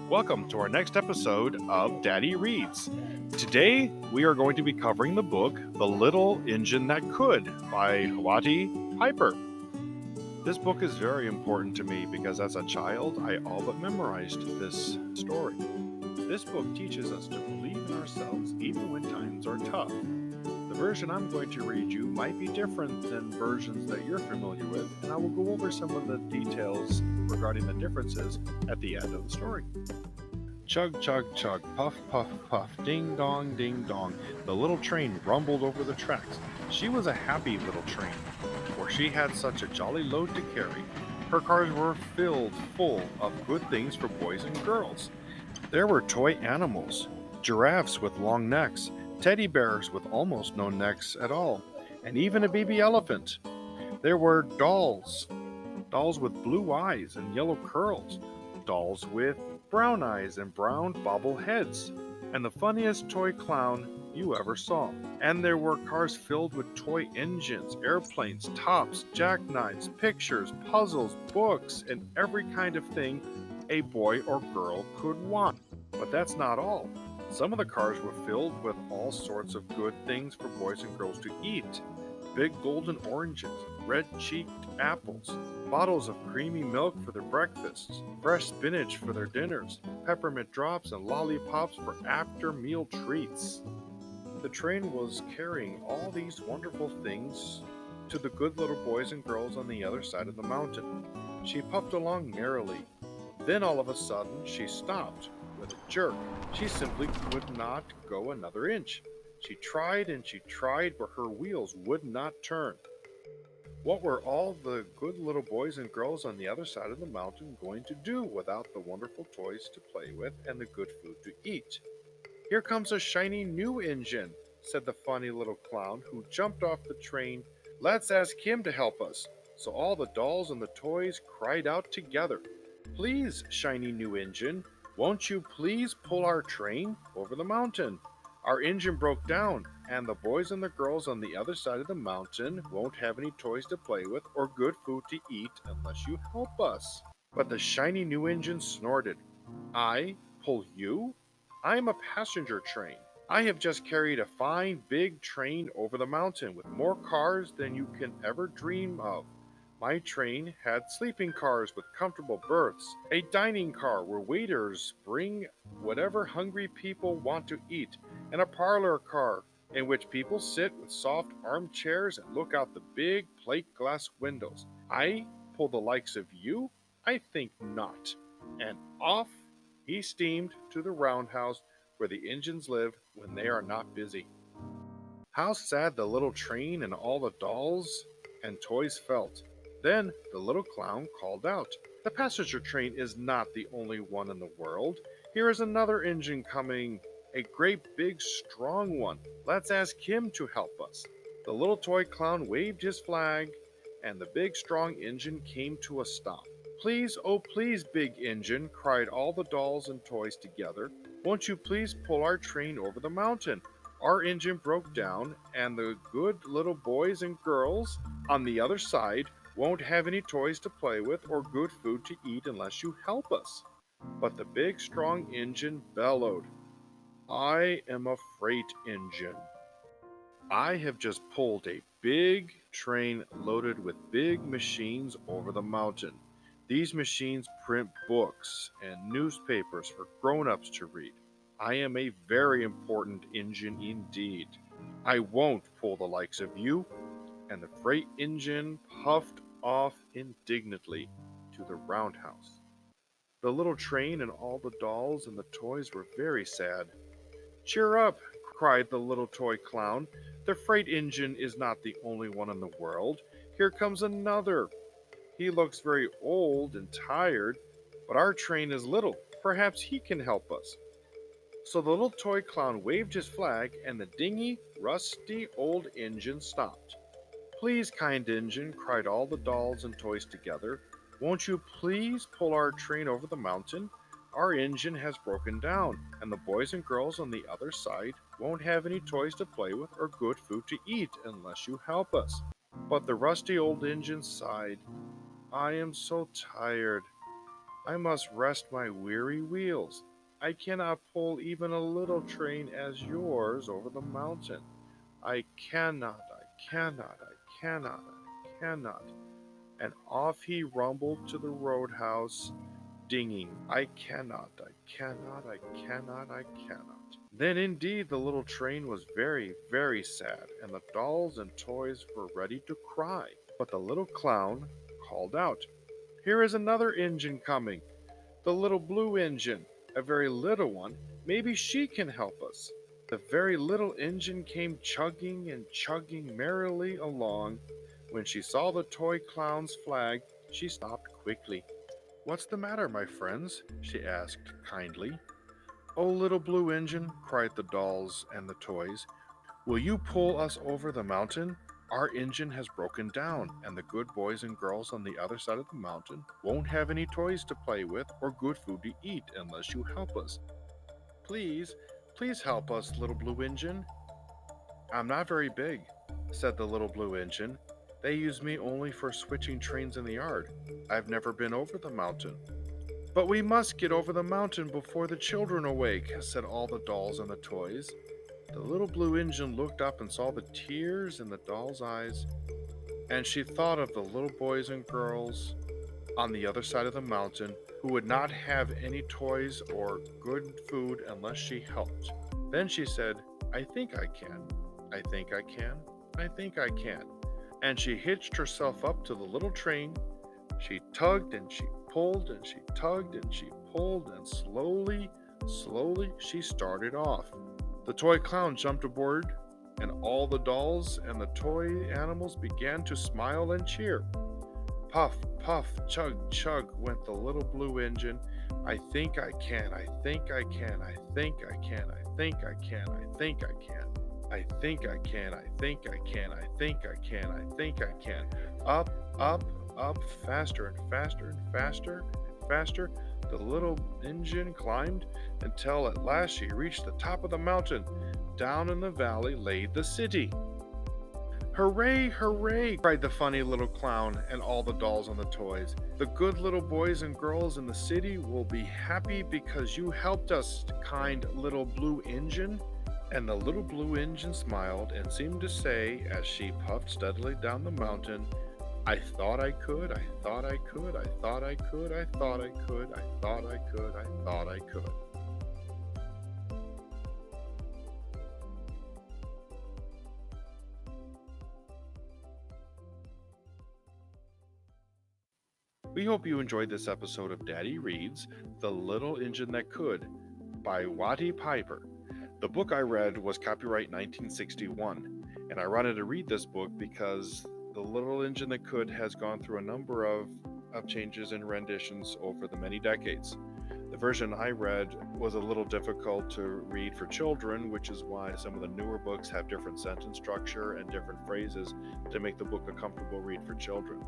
Welcome to our next episode of Daddy Reads. Today we are going to be covering the book The Little Engine That Could by Hawati Piper. This book is very important to me because as a child I all but memorized this story. This book teaches us to believe in ourselves even when times are tough. The version I'm going to read you might be different than versions that you're familiar with, and I will go over some of the details regarding the differences at the end of the story. Chug, chug, chug, puff, puff, puff, ding dong, ding dong. The little train rumbled over the tracks. She was a happy little train, for she had such a jolly load to carry. Her cars were filled full of good things for boys and girls. There were toy animals, giraffes with long necks, teddy bears with almost no necks at all, and even a baby elephant. There were dolls with blue eyes and yellow curls, dolls with brown eyes and brown bobble heads, and the funniest toy clown you ever saw. And there were cars filled with toy engines, airplanes, tops, jackknives, pictures, puzzles, books, and every kind of thing a boy or girl could want. But that's not all. Some of the cars were filled with all sorts of good things for boys and girls to eat. Big golden oranges, red cheeked apples, bottles of creamy milk for their breakfasts, fresh spinach for their dinners, peppermint drops and lollipops for after meal treats. The train was carrying all these wonderful things to the good little boys and girls on the other side of the mountain. She puffed along merrily. Then all of a sudden she stopped with a jerk. She simply would not go another inch. She tried and she tried, but her wheels would not turn. What were all the good little boys and girls on the other side of the mountain going to do without the wonderful toys to play with and the good food to eat? Here comes a shiny new engine, said the funny little clown who jumped off the train. Let's ask him to help us. So all the dolls and the toys cried out together. Please, shiny new engine, won't you please pull our train over the mountain? Our engine broke down, and the boys and the girls on the other side of the mountain won't have any toys to play with or good food to eat unless you help us. But the shiny new engine snorted. I pull you? I'm a passenger train. I have just carried a fine big train over the mountain with more cars than you can ever dream of. My train had sleeping cars with comfortable berths, a dining car where waiters bring whatever hungry people want to eat, and a parlor car in which people sit with soft armchairs and look out the big plate glass windows. I pull the likes of you? I think not. And off he steamed to the roundhouse where the engines live when they are not busy. How sad the little train and all the dolls and toys felt. Then the little clown called out, the passenger train is not the only one in the world. Here is another engine coming, a great big strong one. Let's ask him to help us. The little toy clown waved his flag, and the big strong engine came to a stop. Please, oh please, big engine, cried all the dolls and toys together. Won't you please pull our train over the mountain? Our engine broke down, and the good little boys and girls on the other side won't have any toys to play with or good food to eat unless you help us. But the big strong engine bellowed, I am a freight engine. I have just pulled a big train loaded with big machines over the mountain. These machines print books and newspapers for grown ups to read. I am a very important engine indeed. I won't pull the likes of you. And the freight engine puffed off indignantly to the roundhouse. The little train and all the dolls and the toys were very sad. Cheer up, cried the little toy clown. The freight engine is not the only one in the world. Here comes another. He looks very old and tired, but our train is little. Perhaps he can help us. So the little toy clown waved his flag, and the dingy, rusty old engine stopped. Please, kind engine, cried all the dolls and toys together. Won't you please pull our train over the mountain? Our engine has broken down, and the boys and girls on the other side won't have any toys to play with or good food to eat unless you help us. But the rusty old engine sighed. I am so tired. I must rest my weary wheels. I cannot pull even a little train as yours over the mountain. I cannot. And off he rumbled to the roadhouse, dinging, I cannot. Then indeed the little train was very, very sad, and the dolls and toys were ready to cry. But the little clown called out, "Here is another engine coming, the little blue engine, a very little one. Maybe she can help us." The very little engine came chugging and chugging merrily along. When she saw the toy clown's flag, she stopped quickly. "What's the matter, my friends?" she asked kindly. "Oh, little blue engine," cried the dolls and the toys, "will you pull us over the mountain? Our engine has broken down, and the good boys and girls on the other side of the mountain won't have any toys to play with or good food to eat unless you help us. Please, please help us, little blue engine." "I'm not very big," said the little blue engine. "They use me only for switching trains in the yard. I've never been over the mountain." "But we must get over the mountain before the children awake," said all the dolls and the toys. The little blue engine looked up and saw the tears in the doll's eyes, and she thought of the little boys and girls on the other side of the mountain who would not have any toys or good food unless she helped. Then she said, "I think I can. I think I can. I think I can." And she hitched herself up to the little train. She tugged and she pulled and she tugged and she pulled, and slowly, slowly she started off. The toy clown jumped aboard, and all the dolls and the toy animals began to smile and cheer. Puff, puff, chug, chug went the little blue engine. "I think I can, I think I can, I think I can, I think I can, I think I can. I think I can, I think I can, I think I can, I think I can." Up, up, up, faster and faster and faster and faster, the little engine climbed until at last she reached the top of the mountain. Down in the valley lay the city. "Hooray, hooray!" cried the funny little clown and all the dolls and the toys. "The good little boys and girls in the city will be happy because you helped us, kind little blue engine." And the little blue engine smiled and seemed to say, as she puffed steadily down the mountain, "I thought I could, I thought I could, I thought I could, I thought I could, I thought I could, I thought I could." We hope you enjoyed this episode of Daddy Reads The Little Engine That Could by Watty Piper. The book I read was copyright 1961, and I wanted to read this book because The Little Engine That Could has gone through a number of changes and renditions over the many decades. The version I read was a little difficult to read for children, which is why some of the newer books have different sentence structure and different phrases to make the book a comfortable read for children.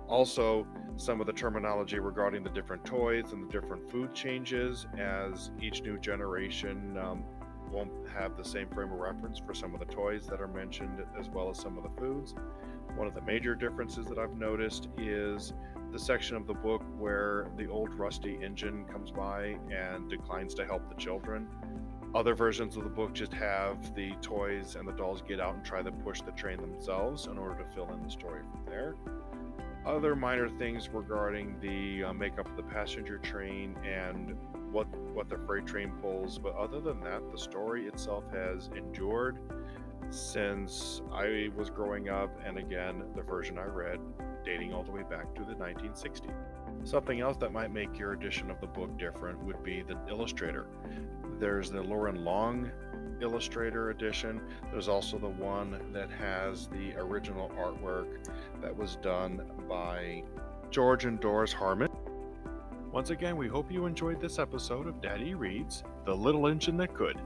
Also, some of the terminology regarding the different toys and the different food changes, as each new generation won't have the same frame of reference for some of the toys that are mentioned as well as some of the foods. One of the major differences that I've noticed is the section of the book where the old rusty engine comes by and declines to help the children. Other versions of the book just have the toys and the dolls get out and try to push the train themselves in order to fill in the story from there. Other minor things regarding the makeup of the passenger train and what the freight train pulls, but other than that, the story itself has endured since I was growing up, and again, the version I read dating all the way back to the 1960s. Something else that might make your edition of the book different would be the illustrator. There's the Lauren Long illustrator edition. There's also the one that has the original artwork that was done by George and Doris Harmon. Once again, we hope you enjoyed this episode of Daddy Reads The Little Engine That Could.